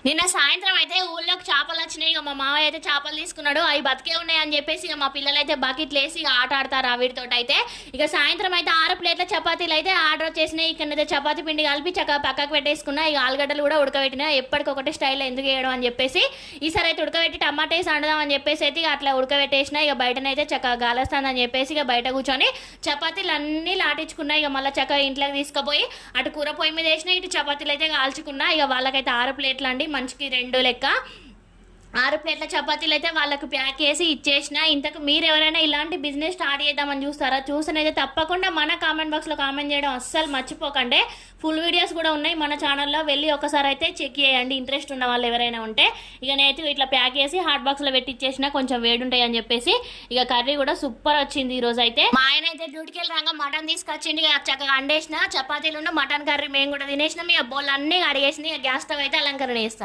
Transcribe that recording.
నిన్న సాయంత్రం అయితే ఊళ్ళోకి చేపలు వచ్చినాయి. ఇక మా మావయ్య అయితే చేపలు తీసుకున్నాడు. అవి బతికే ఉన్నాయి అని చెప్పేసి ఇక మా పిల్లలు అయితే బకెట్లు వేసి ఇక ఆట ఆడతారు వీటితో అయితే. ఇక సాయంత్రం అయితే 6 ప్లేట్ల చపాతీలు అయితే ఆర్డర్ చేసినాయి. ఇక్కడ చపాతీ పిండి కలిపి చక్కగా పక్కకు పెట్టేసుకున్నా. ఇక ఆలుగడ్డలు కూడా ఉడకబెట్టినా. ఎప్పటికొకటి స్టైల్ ఎందుకు వేయడం అని చెప్పేసి ఈసారి అయితే ఉడకబెట్టి టమాటా వేసి వండుదాం అని చెప్పేసి అయితే ఇక అట్లా ఉడకబెట్టేసిన. ఇక బయటనైతే చక్కగా గాలొస్తుందని చెప్పేసి ఇక బయట కూర్చొని చపాతీలు అన్నీ లాటించుకున్నా. ఇక మళ్ళీ చక్కగా ఇంట్లోకి తీసుకుపోయి అటు కూర పొయ్యి మీద వేసిన, ఇటు చపాతీలు అయితే కాల్చుకున్నా. ఇక వాళ్ళకైతే 6 ప్లేట్లు అండి, మంచికి 2 లెక్క. 6 ప్లేట్ల చపాతీలు అయితే వాళ్ళకు ప్యాక్ చేసి ఇచ్చేసిన. ఇంతకు మీరు ఎవరైనా ఇలాంటి బిజినెస్ స్టార్ట్ చేద్దామని చూస్తారా? చూసినైతే తప్పకుండా మన కామెంట్ బాక్స్లో కామెంట్ చేయడం అస్సలు మర్చిపోకండి. ఫుల్ వీడియోస్ కూడా ఉన్నాయి మన ఛానల్లో, వెళ్ళి ఒకసారి అయితే చెక్ చేయండి ఇంట్రెస్ట్ ఉన్న వాళ్ళు ఎవరైనా ఉంటే. ఇక నేనైతే ఇట్లా ప్యాక్ చేసి హాట్ బాక్స్లో పెట్టి ఇచ్చేసిన, కొంచెం వేడుంటాయి అని చెప్పేసి. ఇక కర్రీ కూడా సూపర్ వచ్చింది ఈరోజు అయితే. మా ఆయన అయితే డ్యూటీకి వెళ్ళి రాగా మటన్ తీసుకొచ్చింది. ఇక చక్కగా అండేసిన చపాతీలు మటన్ కర్రీ మేము కూడా తినేసినాం. ఇక బోల్ అన్నీ అడిగేసింది. ఇక గ్యాస్ స్టవ్ అయితే అలంకరణ చేస్తాం.